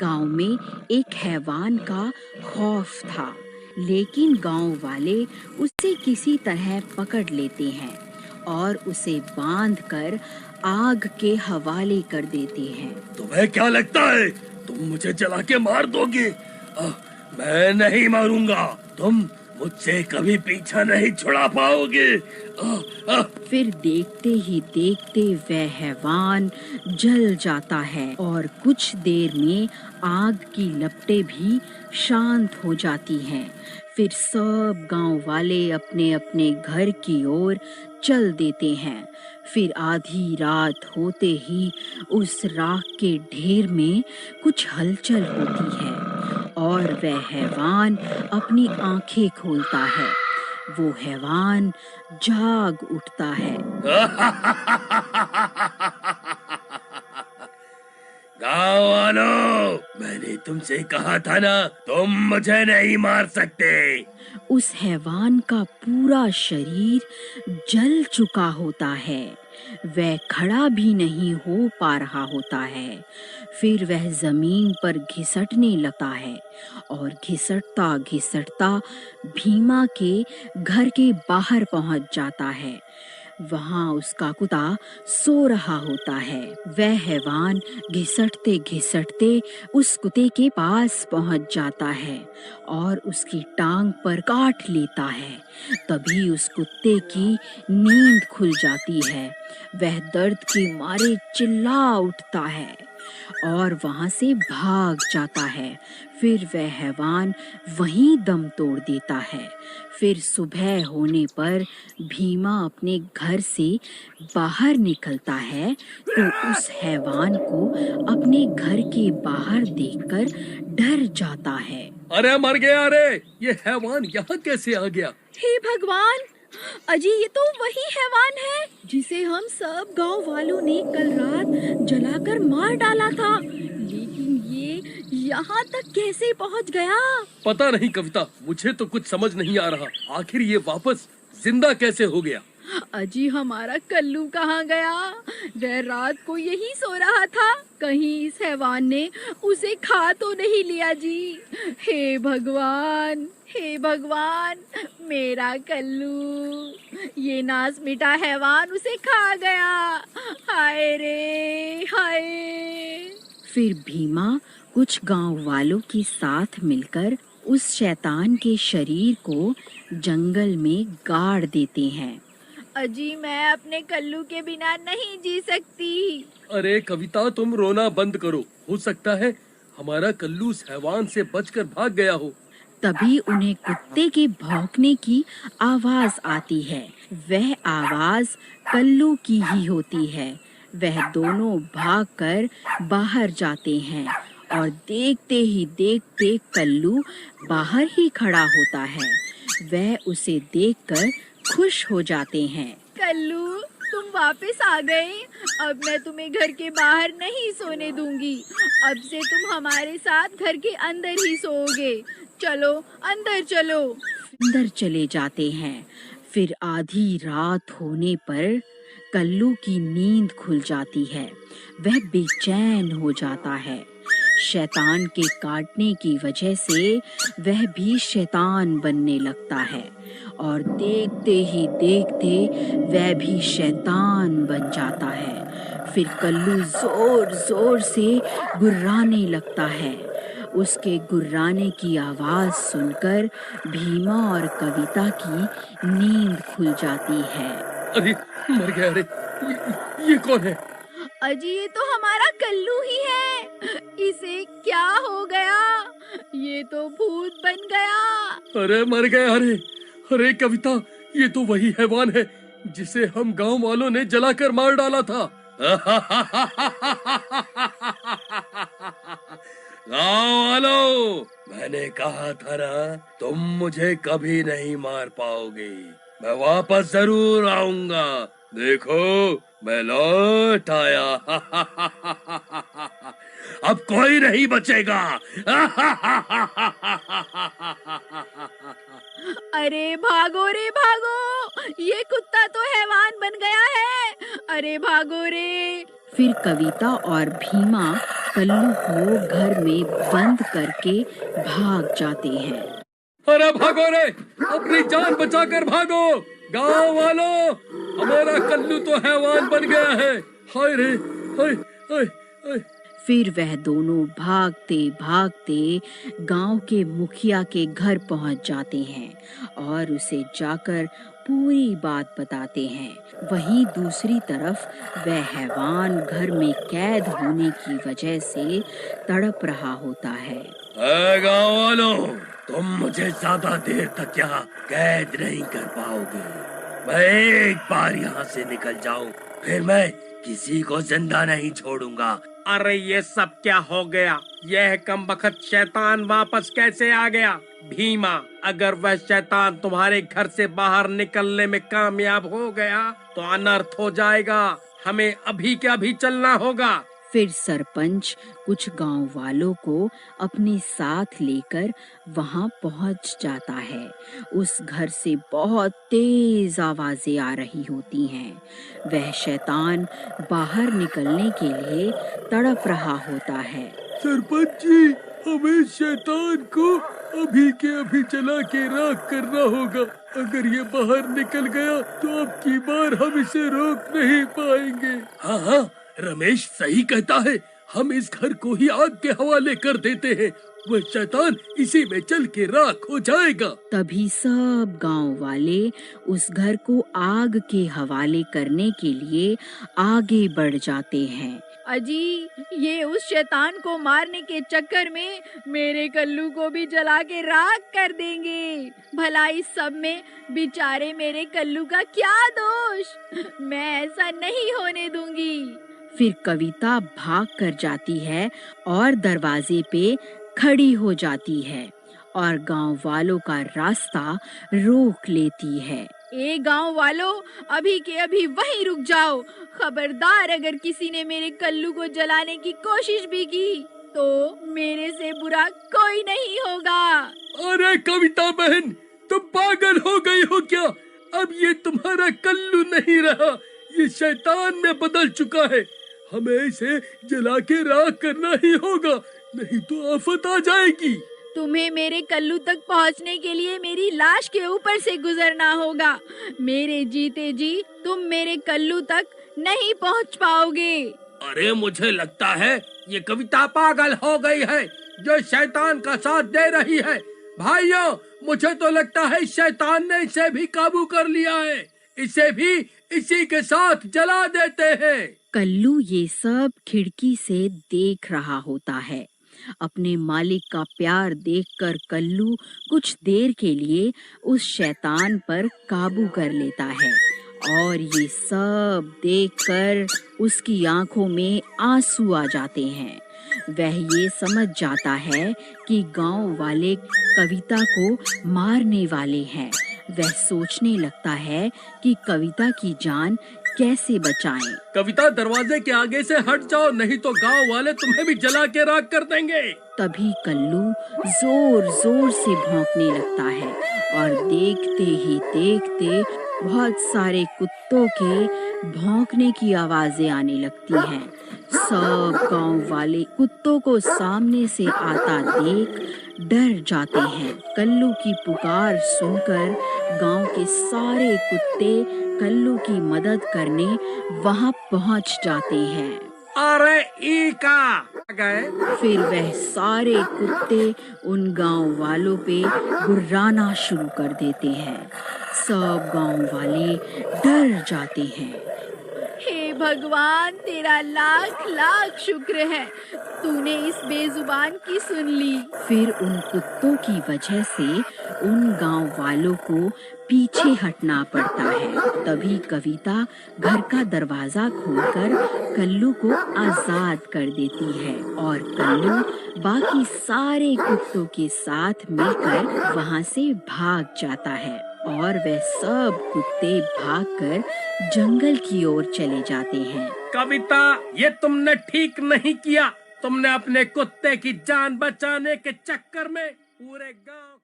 गांव में एक हैवान का खौफ था, लेकिन गांव वाले उसे किसी तरह पकड़ लेते हैं और उसे बांधकर आग के हवाले कर देते हैं। तुम्हें क्या लगता है तुम मुझे जला के मार दोगे? मैं नहीं मारूंगा। तुम मुझसे कभी पीछा नहीं छुड़ा पाओगे। फिर देखते ही देखते वह हैवान जल जाता है और कुछ देर में आग की लपटें भी शांत हो जाती हैं। फिर सब गांव वाले अपने अपने घर की ओर चल देते हैं। फिर आधी रात होते ही उस राख के ढेर में कुछ हलचल होती है और वह हैवान अपनी आंखें खोलता है। वो हैवान जाग उठता है। गाँव वालों, मैंने तुमसे कहा था ना, तुम मुझे नहीं मार सकते। उस हैवान का पूरा शरीर जल चुका होता है। वह खड़ा भी नहीं हो पा रहा होता है। फिर वह जमीन पर घिसटने लगता है और घिसटता घिसटता भीमा के घर के बाहर पहुंच जाता है। वहां उसका कुत्ता सो रहा होता है। वह हैवान घिसटते घिसटते उस कुत्ते के पास पहुंच जाता है और उसकी टांग पर काट लेता है। तभी उस कुत्ते की नींद खुल जाती है। वह दर्द के मारे चिल्ला उठता है और वहां से भाग जाता है। फिर वह हैवान वहीं दम तोड़ देता है। फिर सुबह होने पर भीमा अपने घर से बाहर निकलता है तो उस हैवान को अपने घर के बाहर देखकर डर जाता है। अरे मर गया! अरे ये हैवान यहाँ कैसे आ गया? हे भगवान! अजी, ये तो वही हैवान है जिसे हम सब गांव वालों ने कल रात जलाकर मार डाला था। लेकिन ये यहाँ तक कैसे पहुँच गया? पता नहीं कविता, मुझे तो कुछ समझ नहीं आ रहा। आखिर ये वापस जिंदा कैसे हो गया? अजी, हमारा कल्लू कहाँ गया? वह रात को यही सो रहा था। कहीं इस हैवान ने उसे खा तो नहीं लिया जी? हे भगवान, हे भगवान, मेरा कल्लू! ये नास मिटा हैवान उसे खा गया। हाय रे हाय! फिर भीमा कुछ गांव वालों के साथ मिलकर उस शैतान के शरीर को जंगल में गाड़ देते हैं। अजी, मैं अपने कल्लू के बिना नहीं जी सकती। अरे कविता, तुम रोना बंद करो। हो सकता है हमारा कल्लू उस हैवान से बचकर भाग गया हो। तभी उन्हें कुत्ते के भौंकने की आवाज आती है। वह आवाज कल्लू की ही होती है। वह दोनों भागकर बाहर जाते हैं और देखते ही देखते कल्लू बाहर ही खड़ा होता है। वह उसे देखकर खुश हो जाते हैं। कल्लू, तुम वापस आ गए। अब मैं तुम्हें घर के बाहर नहीं सोने दूंगी। अब से तुम हमारे साथ घर के अंदर ही सोओगे। चलो, अंदर चलो। अंदर चले जाते हैं। फिर आधी रात होने पर कल्लू की नींद खुल जाती है। वह बेचैन हो जाता है। शैतान के काटने की वजह से वह भी शैतान बनने लगता है और देखते ही देखते वह भी शैतान बन जाता है। फिर कल्लू जोर जोर से गुर्राने लगता है। उसके गुर्राने की आवाज सुनकर भीमा और कविता की नींद खुल जाती है। अरे मर गया! अरे ये कौन है? अजी, ये तो हमारा कल्लू ही है। इसे क्या हो गया? ये तो भूत बन गया। अरे मर गया! अरे अरे कविता, ये तो वही हैवान है जिसे हम गांव वालों ने जलाकर मार डाला था। गांव वालों, मैंने कहा था ना, तुम मुझे कभी नहीं मार पाओगे। मैं वापस जरूर आऊंगा। देखो, मैं लौट आया। अब कोई नहीं बचेगा। अरे भागो रे भागो! ये कुत्ता तो हैवान बन गया है। अरे भागो रे! फिर कविता और भीमा कल्लू को घर में बंद करके भाग जाते हैं। अरे भागो रे, अपनी जान बचाकर भागो। गांव वालों, हमारा कल्लू तो हैवान बन गया है। हाय रे, हाय हाय हाय। फिर वह दोनों भागते भागते गांव के मुखिया के घर पहुंच जाते हैं और उसे जाकर पूरी बात बताते हैं। वहीं दूसरी तरफ वह हैवान घर में कैद होने की वजह से तड़प रहा होता है। गांव वालों, तुम मुझे ज्यादा देर तक यहाँ कैद नहीं कर पाओगे। मैं एक बार यहाँ से निकल जाऊं, फिर मैं किसी को जिंदा नहीं छोड़ूंगा। अरे ये सब क्या हो गया? यह कमबख्त शैतान वापस कैसे आ गया? भीमा, अगर वह शैतान तुम्हारे घर से बाहर निकलने में कामयाब हो गया तो अनर्थ हो जाएगा। हमें अभी के अभी चलना होगा। फिर सरपंच कुछ गांव वालों को अपने साथ लेकर वहां पहुंच जाता है। उस घर से बहुत तेज आवाजें आ रही होती हैं। वह शैतान बाहर निकलने के लिए तड़प रहा होता है। सरपंच जी, हमें शैतान को अभी के अभी जला के राख करना होगा। अगर ये बाहर निकल गया तो अब की बार हम इसे रोक नहीं पाएंगे। हाँ हाँ, रमेश सही कहता है। हम इस घर को ही आग के हवाले कर देते हैं। वह शैतान इसी में जल के राख हो जाएगा। तभी सब गांव वाले उस घर को आग के हवाले करने के लिए आगे बढ़ जाते हैं। अजी, ये उस शैतान को मारने के चक्कर में मेरे कल्लू को भी जला के राख कर देंगे। भला इस सब में बेचारे मेरे कल्लू का क्या दोष? मैं ऐसा नहीं होने दूंगी। फिर कविता भाग कर जाती है और दरवाजे पे खड़ी हो जाती है और गांव वालों का रास्ता रोक लेती है। ए गांव वालों, अभी के अभी वहीं रुक जाओ। खबरदार, अगर किसी ने मेरे कल्लू को जलाने की कोशिश भी की तो मेरे से बुरा कोई नहीं होगा। अरे कविता बहन, तुम पागल हो गई हो क्या? अब ये तुम्हारा कल्लू नहीं रहा, ये शैतान में बदल चुका है। हमें इसे जला के राख करना ही होगा, नहीं तो आफत आ जाएगी। तुम्हें मेरे कल्लू तक पहुंचने के लिए मेरी लाश के ऊपर से गुजरना होगा। मेरे जीते जी तुम मेरे कल्लू तक नहीं पहुंच पाओगे। अरे मुझे लगता है ये कविता पागल हो गई है, जो शैतान का साथ दे रही है। भाइयों, मुझे तो लगता है शैतान ने इसे भी काबू कर लिया है। इसे भी इसी के साथ जला देते हैं। कल्लू ये सब खिड़की से देख रहा होता है। अपने मालिक का प्यार देखकर कल्लू कुछ देर के लिए उस शैतान पर काबू कर लेता है और ये सब देखकर उसकी आंखों में आंसू आ जाते हैं। वह ये समझ जाता है कि गांव वाले कविता को मारने वाले हैं। वह सोचने लगता है कि कविता की जान कैसे बचाएं। कविता, दरवाजे के आगे से हट जाओ, नहीं तो गांव वाले तुम्हें भी जला के राख कर देंगे। तभी कल्लू जोर जोर से भौंकने लगता है और देखते ही देखते बहुत सारे कुत्तों के भौंकने की आवाजें आने लगती हैं। सब गांव वाले कुत्तों को सामने से आता देख डर जाते हैं। कल्लू की पुकार सुनकर गांव के सारे कुत्ते कल्लू की मदद करने वहां पहुंच जाते हैं। अरे ईका गए। फिर वह सारे कुत्ते उन गांव वालों पे गुर्राना शुरू कर देते हैं। सब गांव वाले डर जाते हैं। हे भगवान, तेरा लाख लाख शुक्र है, तूने इस बेजुबान की सुन ली। फिर उन कुत्तों की वजह से उन गांव वालों को पीछे हटना पड़ता है। तभी कविता घर का दरवाजा खोलकर कल्लू को आजाद कर देती है और कल्लू बाकी सारे कुत्तों के साथ मिलकर वहां से भाग जाता है और वह सब कुत्ते भागकर जंगल की ओर चले जाते हैं। कविता, ये तुमने ठीक नहीं किया। तुमने अपने कुत्ते की जान बचाने के चक्कर में पूरे गांव